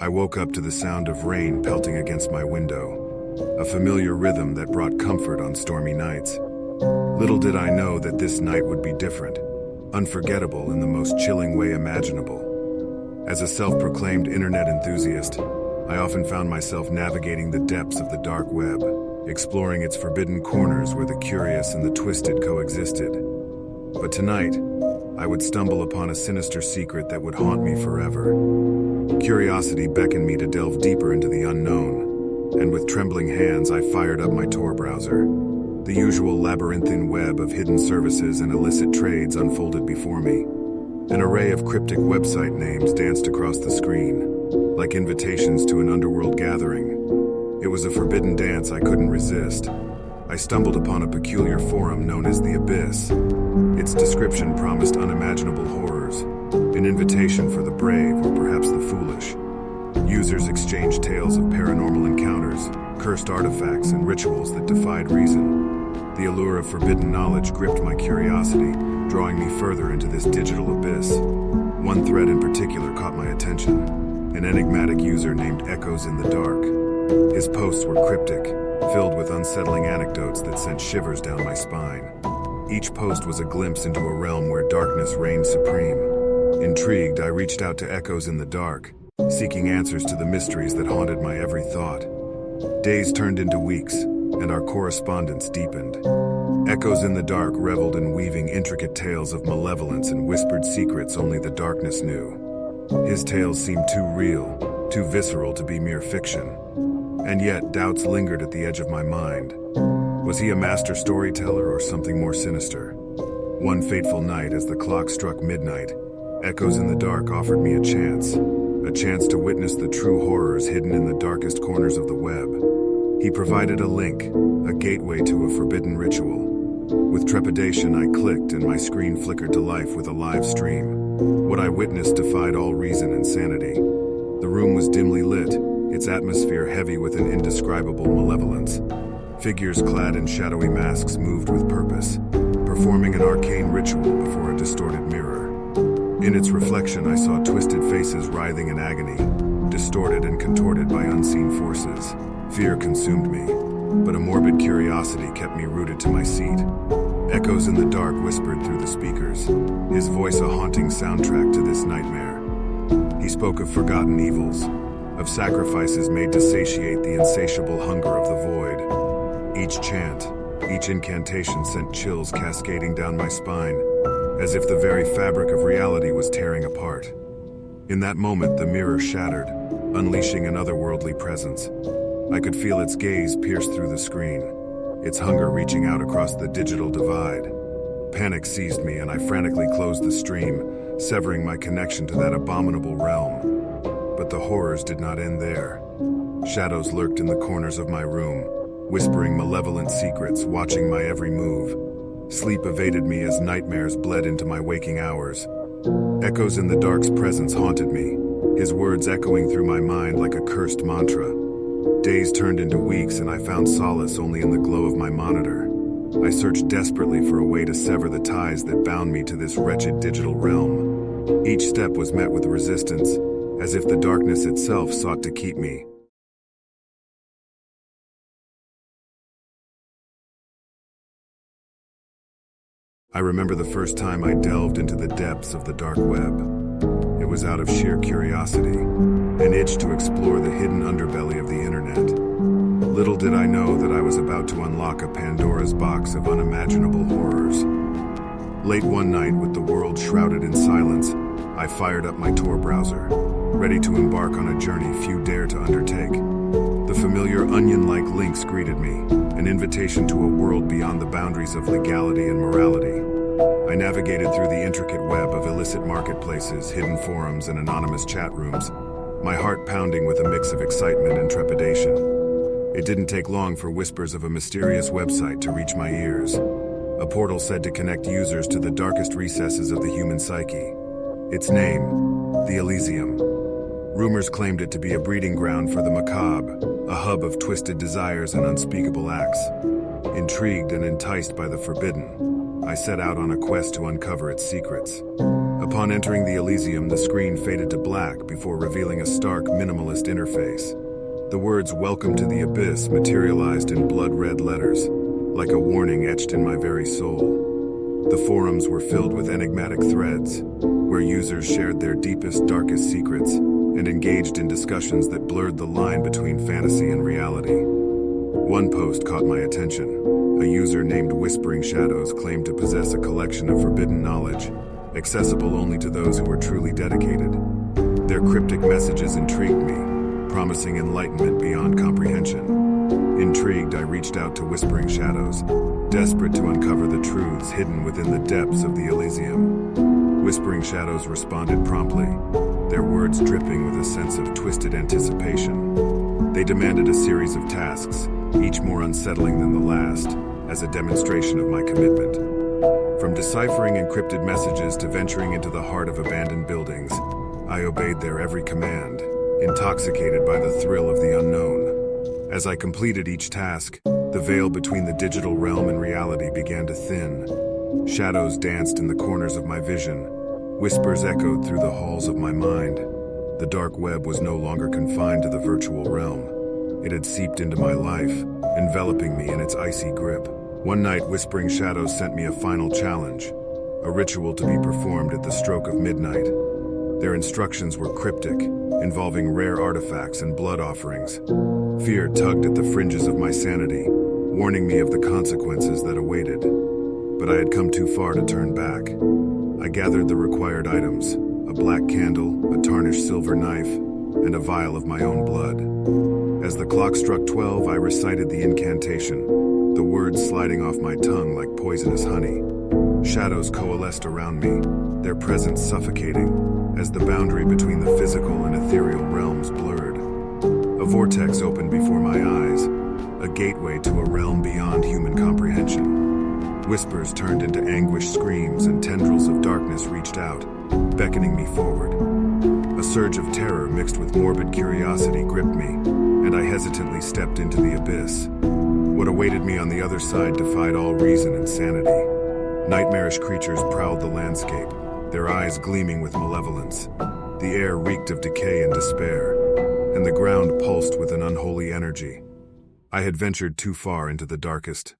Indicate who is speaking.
Speaker 1: I woke up to the sound of rain pelting against my window, a familiar rhythm that brought comfort on stormy nights. Little did I know that this night would be different, unforgettable in the most chilling way imaginable. As a self-proclaimed internet enthusiast, I often found myself navigating the depths of the dark web, exploring its forbidden corners where the curious and the twisted coexisted. But tonight, I would stumble upon a sinister secret that would haunt me forever. Curiosity beckoned me to delve deeper into the unknown, and with trembling hands I fired up my Tor browser. The usual labyrinthine web of hidden services and illicit trades unfolded before me. An array of cryptic website names danced across the screen, like invitations to an underworld gathering. It was a forbidden dance I couldn't resist. I stumbled upon a peculiar forum known as the Abyss. Its description promised unimaginable horrors, an invitation for the brave or perhaps the foolish. Users exchanged tales of paranormal encounters, cursed artifacts, and rituals that defied reason. The allure of forbidden knowledge gripped my curiosity, drawing me further into this digital abyss. One thread in particular caught my attention, an enigmatic user named Echoes in the Dark. His posts were cryptic, filled with unsettling anecdotes that sent shivers down my spine. Each post was a glimpse into a realm where darkness reigned supreme. Intrigued, I reached out to Echoes in the Dark, seeking answers to the mysteries that haunted my every thought. Days turned into weeks, and our correspondence deepened. Echoes in the Dark reveled in weaving intricate tales of malevolence and whispered secrets only the darkness knew. His tales seemed too real, too visceral to be mere fiction. And yet, doubts lingered at the edge of my mind. Was he a master storyteller or something more sinister? One fateful night, as the clock struck midnight, Echoes in the Dark offered me a chance to witness the true horrors hidden in the darkest corners of the web. He provided a link, a gateway to a forbidden ritual. With trepidation, I clicked and my screen flickered to life with a live stream. What I witnessed defied all reason and sanity. The room was dimly lit, its atmosphere heavy with an indescribable malevolence. Figures clad in shadowy masks moved with purpose, performing an arcane ritual before a distorted mirror. In its reflection, I saw twisted faces writhing in agony, distorted and contorted by unseen forces. Fear consumed me, but a morbid curiosity kept me rooted to my seat. Echoes in the Dark whispered through the speakers, his voice a haunting soundtrack to this nightmare. He spoke of forgotten evils, of sacrifices made to satiate the insatiable hunger of the void. Each chant, each incantation sent chills cascading down my spine, as if the very fabric of reality was tearing apart. In that moment, the mirror shattered, unleashing an otherworldly presence. I could feel its gaze pierce through the screen, its hunger reaching out across the digital divide. Panic seized me and I frantically closed the stream, severing my connection to that abominable realm. But the horrors did not end there. Shadows lurked in the corners of my room, whispering malevolent secrets, watching my every move. Sleep evaded me as nightmares bled into my waking hours. Echoes in the Dark's presence haunted me, his words echoing through my mind like a cursed mantra. Days turned into weeks and I found solace only in the glow of my monitor. I searched desperately for a way to sever the ties that bound me to this wretched digital realm. Each step was met with resistance, as if the darkness itself sought to keep me. I remember the first time I delved into the depths of the dark web. It was out of sheer curiosity, an itch to explore the hidden underbelly of the internet. Little did I know that I was about to unlock a Pandora's box of unimaginable horrors. Late one night, with the world shrouded in silence, I fired up my Tor browser, ready to embark on a journey few dare to undertake. The familiar onion-like links greeted me, an invitation to a world beyond the boundaries of legality and morality. I navigated through the intricate web of illicit marketplaces, hidden forums, and anonymous chat rooms, my heart pounding with a mix of excitement and trepidation. It didn't take long for whispers of a mysterious website to reach my ears, a portal said to connect users to the darkest recesses of the human psyche. Its name, the Elysium. Rumors claimed it to be a breeding ground for the macabre, a hub of twisted desires and unspeakable acts. Intrigued and enticed by the forbidden, I set out on a quest to uncover its secrets. Upon entering the Elysium, the screen faded to black before revealing a stark, minimalist interface. The words "Welcome to the Abyss" materialized in blood-red letters, like a warning etched in my very soul. The forums were filled with enigmatic threads, where users shared their deepest, darkest secrets and engaged in discussions that blurred the line between fantasy and reality. One post caught my attention. A user named Whispering Shadows claimed to possess a collection of forbidden knowledge, accessible only to those who were truly dedicated. Their cryptic messages intrigued me, promising enlightenment beyond comprehension. Intrigued, I reached out to Whispering Shadows, desperate to uncover the truths hidden within the depths of the Elysium. Whispering Shadows responded promptly, their words dripping with a sense of twisted anticipation. They demanded a series of tasks, each more unsettling than the last, as a demonstration of my commitment. From deciphering encrypted messages to venturing into the heart of abandoned buildings, I obeyed their every command, intoxicated by the thrill of the unknown. As I completed each task, the veil between the digital realm and reality began to thin. Shadows danced in the corners of my vision. Whispers echoed through the halls of my mind. The dark web was no longer confined to the virtual realm. It had seeped into my life, enveloping me in its icy grip. One night, Whispering Shadows sent me a final challenge, a ritual to be performed at the stroke of midnight. Their instructions were cryptic, involving rare artifacts and blood offerings. Fear tugged at the fringes of my sanity, warning me of the consequences that awaited. But I had come too far to turn back. I gathered the required items, a black candle, a tarnished silver knife, and a vial of my own blood. As the clock struck 12, I recited the incantation, the words sliding off my tongue like poisonous honey. Shadows coalesced around me, their presence suffocating, as the boundary between the physical and ethereal realms blurred. A vortex opened before my eyes, a gateway to a realm beyond human comprehension. Whispers turned into anguished screams, and tendrils of darkness reached out, beckoning me forward. A surge of terror mixed with morbid curiosity gripped me, and I hesitantly stepped into the abyss. What awaited me on the other side defied all reason and sanity. Nightmarish creatures prowled the landscape, their eyes gleaming with malevolence. The air reeked of decay and despair, and the ground pulsed with an unholy energy. I had ventured too far into the darkest,